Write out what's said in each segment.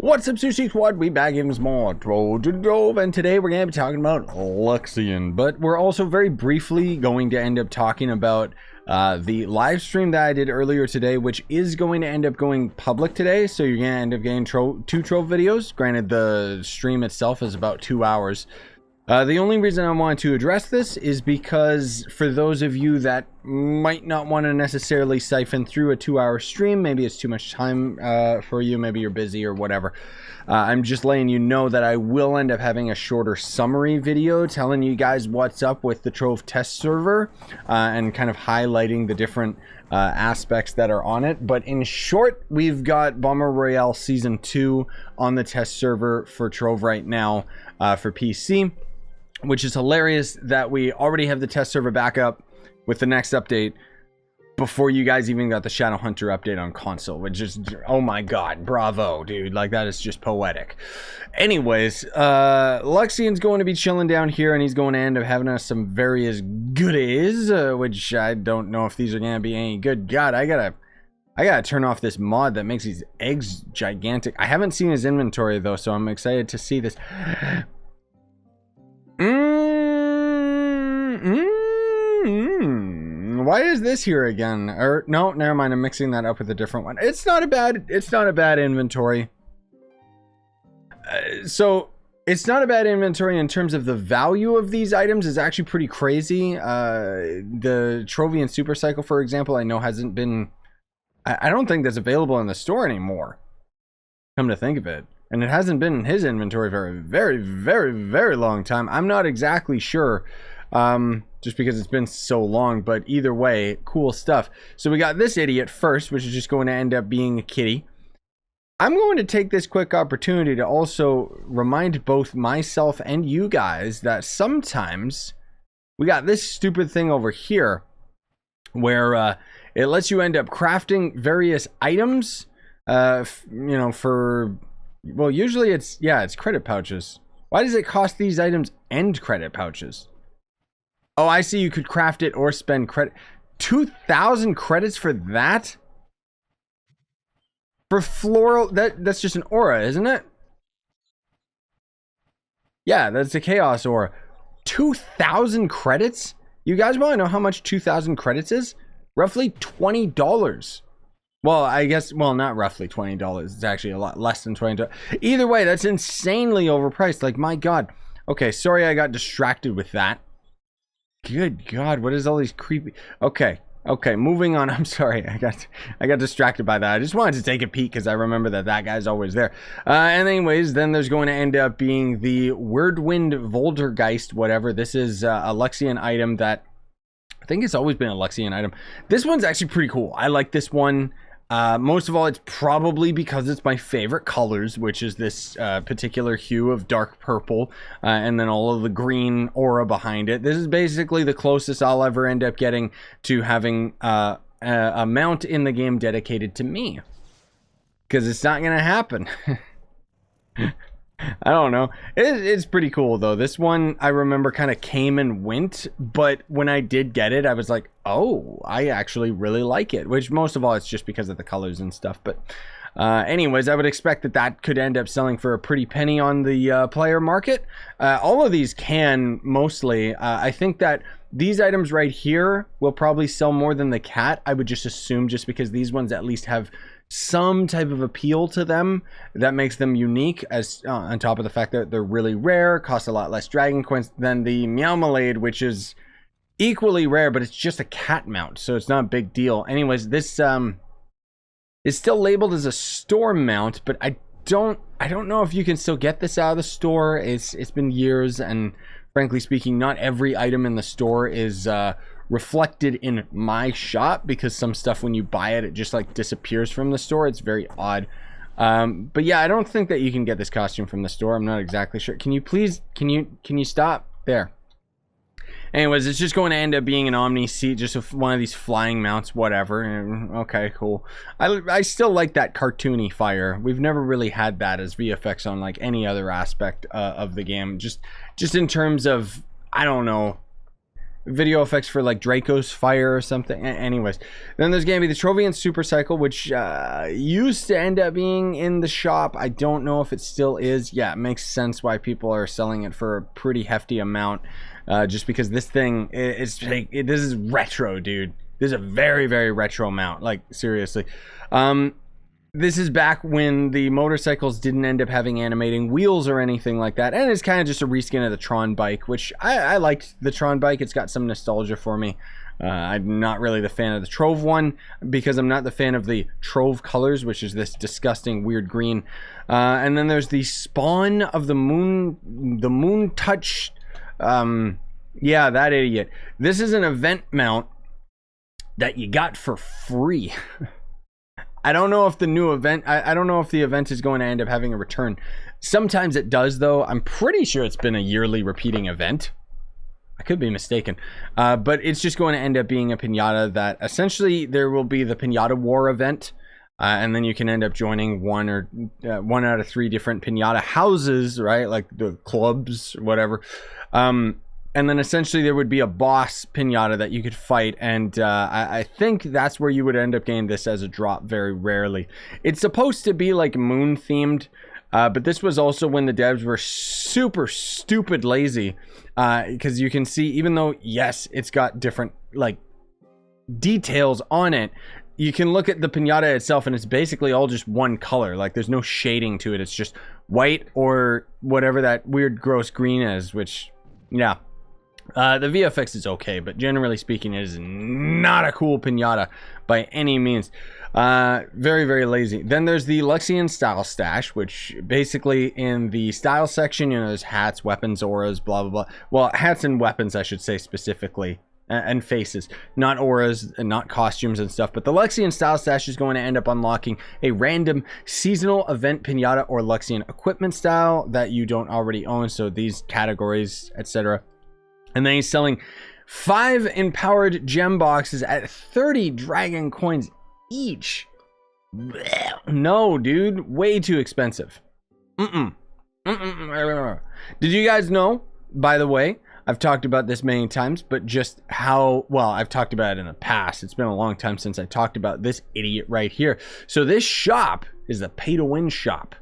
What's up, Scyushi Squad? We back in some more Trove, and today we're going to be talking about Luxion, but we're also very briefly going to end up talking about the live stream that I did earlier today, which is going to end up going public today, so you're going to end up getting two Trove videos. Granted, the stream itself is about 2 hours. The only reason I wanted to address this is because for those of you that might not want to necessarily siphon through a 2-hour stream, maybe it's too much time for you, maybe you're busy or whatever, I'm just letting you know that I will end up having a shorter summary video telling you guys what's up with the Trove test server and kind of highlighting the different aspects that are on it. But in short, we've got Bomber Royale Season 2 on the test server for Trove right now for PC. Which is hilarious that we already have the test server back up with the next update before you guys even got the Shadowhunter update on console, which is, oh my god, bravo, dude. Like, that is just poetic. Anyways, Luxion's going to be chilling down here, and he's going to end up having us some various goodies, which I don't know if these are going to be any good. God, I gotta turn off this mod that makes these eggs gigantic. I haven't seen his inventory, though, so I'm excited to see this. Why is this here again? Or no, never mind. I'm mixing that up with a different one. It's not a bad inventory. So it's not a bad inventory in terms of the value of these items is actually pretty crazy. The Trovian Supercycle, for example, I know hasn't been. I don't think that's available in the store anymore. Come to think of it. And it hasn't been in his inventory for a very long time. I'm not exactly sure, just because it's been so long, but either way, cool stuff. So we got this idiot first, which is just going to end up being a kitty. I'm going to take this quick opportunity to also remind both myself and you guys that sometimes we got this stupid thing over here where it lets you end up crafting various items, you know, for... Well, usually it's credit pouches. Why does it cost these items and credit pouches? Oh, I see. You could craft it or spend credit. 2,000 credits for that? For floral, that's just an aura, isn't it? Yeah, that's a chaos aura. 2,000 credits? You guys want to know how much 2,000 credits is? Roughly $20. Well, I guess, well, not roughly $20. It's actually a lot less than $20. Either way, that's insanely overpriced. Like, my god. Okay, sorry I got distracted with that. Good god, what is all these creepy... Okay, moving on. I'm sorry. I got distracted by that. I just wanted to take a peek because I remember that guy's always there. And anyways, then there's going to end up being the Wyrdwind Voltergeist, whatever. This is a Luxian item that... I think it's always been a Luxian item. This one's actually pretty cool. I like this one. Most of all, it's probably because it's my favorite colors, which is this particular hue of dark purple, and then all of the green aura behind it. This is basically the closest I'll ever end up getting to having a mount in the game dedicated to me. Because it's not going to happen. I don't know. It's pretty cool, though. This one, I remember, kind of came and went, but when I did get it, I was like, oh, I actually really like it, which most of all, it's just because of the colors and stuff. But anyways, I would expect that could end up selling for a pretty penny on the player market. All of these can, mostly. I think that these items right here will probably sell more than the cat. I would just assume, just because these ones at least have some type of appeal to them that makes them unique, as on top of the fact that they're really rare, cost a lot less dragon coins than the Meowmalade, which is equally rare, but it's just a cat mount, so it's not a big deal. Anyways, this is still labeled as a store mount, but I don't know if you can still get this out of the store. It's been years, and frankly speaking, not every item in the store is reflected in my shop, because some stuff, when you buy it, it just like disappears from the store. It's very odd. But yeah, I don't think that you can get this costume from the store. I'm not exactly sure. Can you please, can you stop there? Anyways, it's just going to end up being an Omniseat, just one of these flying mounts, whatever. Okay, cool. I still like that cartoony fire. We've never really had that as VFX on like any other aspect of the game. Just in terms of, I don't know, video effects for like Draco's Fire or something. Anyways, then there's going to be the Trovian Supercycle, which used to end up being in the shop. I don't know if it still is. Yeah, it makes sense why people are selling it for a pretty hefty amount, just because this thing is this is retro, dude. This is a very, very retro mount, like seriously. This is back when the motorcycles didn't end up having animating wheels or anything like that. And it's kind of just a reskin of the Tron bike, which I liked the Tron bike. It's got some nostalgia for me. I'm not really the fan of the Trove one because I'm not the fan of the Trove colors, which is this disgusting weird green. And then there's the Spawn of the Moontouched. Yeah, that idiot. This is an event mount that you got for free. I don't know if the new event, I don't know if the event is going to end up having a return. Sometimes it does, though. I'm pretty sure it's been a yearly repeating event. I could be mistaken. But it's just going to end up being a pinata that essentially there will be the pinata war event. And then you can end up joining one out of 3 different pinata houses, right? Like the clubs, or whatever. And then essentially there would be a boss pinata that you could fight, and I think that's where you would end up getting this as a drop very rarely. It's supposed to be like moon themed, but this was also when the devs were super stupid lazy, because you can see, even though yes it's got different like details on it, you can look at the pinata itself and it's basically all just one color. Like there's no shading to it. It's just white or whatever that weird gross green is, which yeah. The VFX is okay, but generally speaking, it is not a cool pinata by any means. Very, very lazy. Then there's the Luxian style stash, which basically in the style section, you know, there's hats, weapons, auras, blah, blah, blah. Well, hats and weapons, I should say specifically, and faces, not auras and not costumes and stuff. But the Luxian style stash is going to end up unlocking a random seasonal event pinata or Luxian equipment style that you don't already own. So these categories, etc. And then he's selling 5 empowered gem boxes at 30 dragon coins each. No, dude. Way too expensive. Did you guys know, by the way, I've talked about this many times, but just how, well, I've talked about it in the past. It's been a long time since I talked about this idiot right here. So this shop is a pay-to-win shop.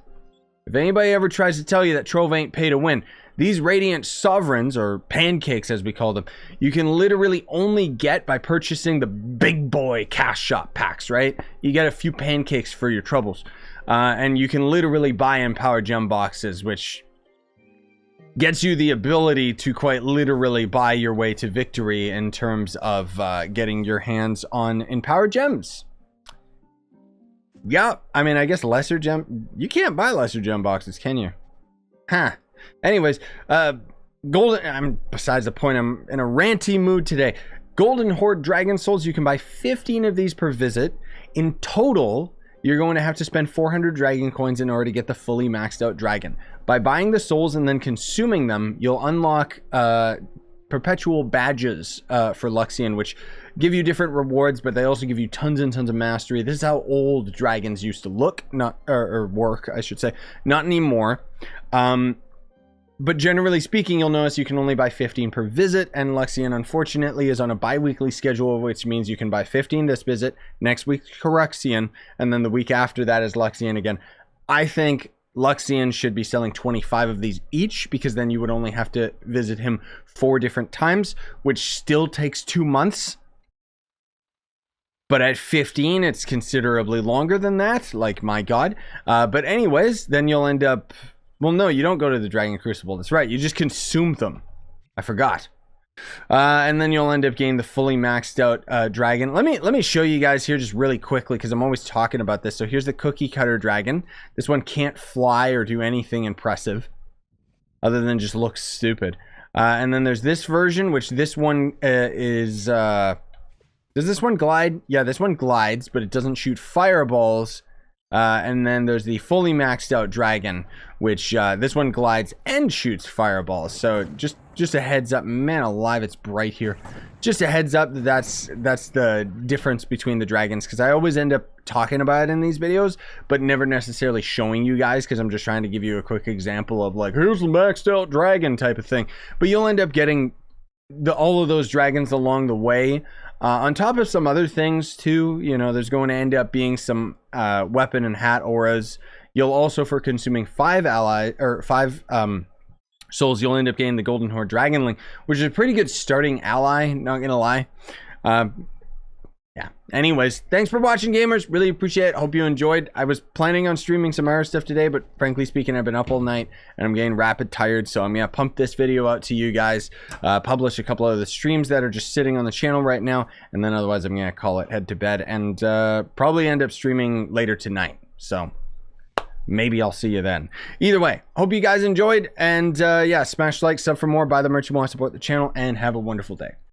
If anybody ever tries to tell you that Trove ain't pay-to-win, these Radiant Sovereigns, or pancakes as we call them, you can literally only get by purchasing the big boy cash shop packs, right? You get a few pancakes for your troubles. And you can literally buy empowered gem boxes, which gets you the ability to quite literally buy your way to victory in terms of getting your hands on empowered gems. Yeah, I mean, I guess lesser gem... You can't buy lesser gem boxes, can you? Huh. Anyways, golden... besides the point, I'm in a ranty mood today. Golden Hoard Dragon Souls, you can buy 15 of these per visit. In total, you're going to have to spend 400 dragon coins in order to get the fully maxed out dragon. By buying the souls and then consuming them, you'll unlock perpetual badges for Luxian, which give you different rewards, but they also give you tons and tons of mastery. This is how old dragons used to look, not or work, I should say. Not anymore. But generally speaking, you'll notice you can only buy 15 per visit, and Luxian, unfortunately, is on a bi-weekly schedule, which means you can buy 15 this visit, next week Corexian, and then the week after that is Luxian again. I think Luxian should be selling 25 of these each, because then you would only have to visit him 4 different times, which still takes 2 months. But at 15, it's considerably longer than that, like, my god. But anyways, then you'll end up... Well, no, you don't go to the Dragon Crucible. That's right. You just consume them. I forgot. And then you'll end up getting the fully maxed out dragon. Let me show you guys here just really quickly, because I'm always talking about this. So here's the cookie cutter dragon. This one can't fly or do anything impressive other than just look stupid. And then there's this version, which this one is... does this one glide? Yeah, this one glides, but it doesn't shoot fireballs. And then there's the fully maxed out dragon, which this one glides and shoots fireballs. So just a heads up, man alive, it's bright here. Just a heads up that that's the difference between the dragons, because I always end up talking about it in these videos, but never necessarily showing you guys, because I'm just trying to give you a quick example of like, here's the maxed out dragon type of thing. But you'll end up getting all of those dragons along the way. On top of some other things too, you know, there's going to end up being some weapon and hat auras. You'll also, for consuming 5 souls, you'll end up getting the Golden Hoard Dragon Link, which is a pretty good starting ally, not gonna lie. Yeah, anyways, thanks for watching, gamers. Really appreciate it. Hope you enjoyed. I was planning on streaming some other stuff today, but frankly speaking, I've been up all night and I'm getting rapid tired, so I'm gonna pump this video out to you guys, publish a couple of the streams that are just sitting on the channel right now, and then otherwise I'm gonna call it head to bed and probably end up streaming later tonight, so maybe I'll see you then. Either way, hope you guys enjoyed, and yeah, smash like, sub for more, buy the merch you want to support the channel, and have a wonderful day.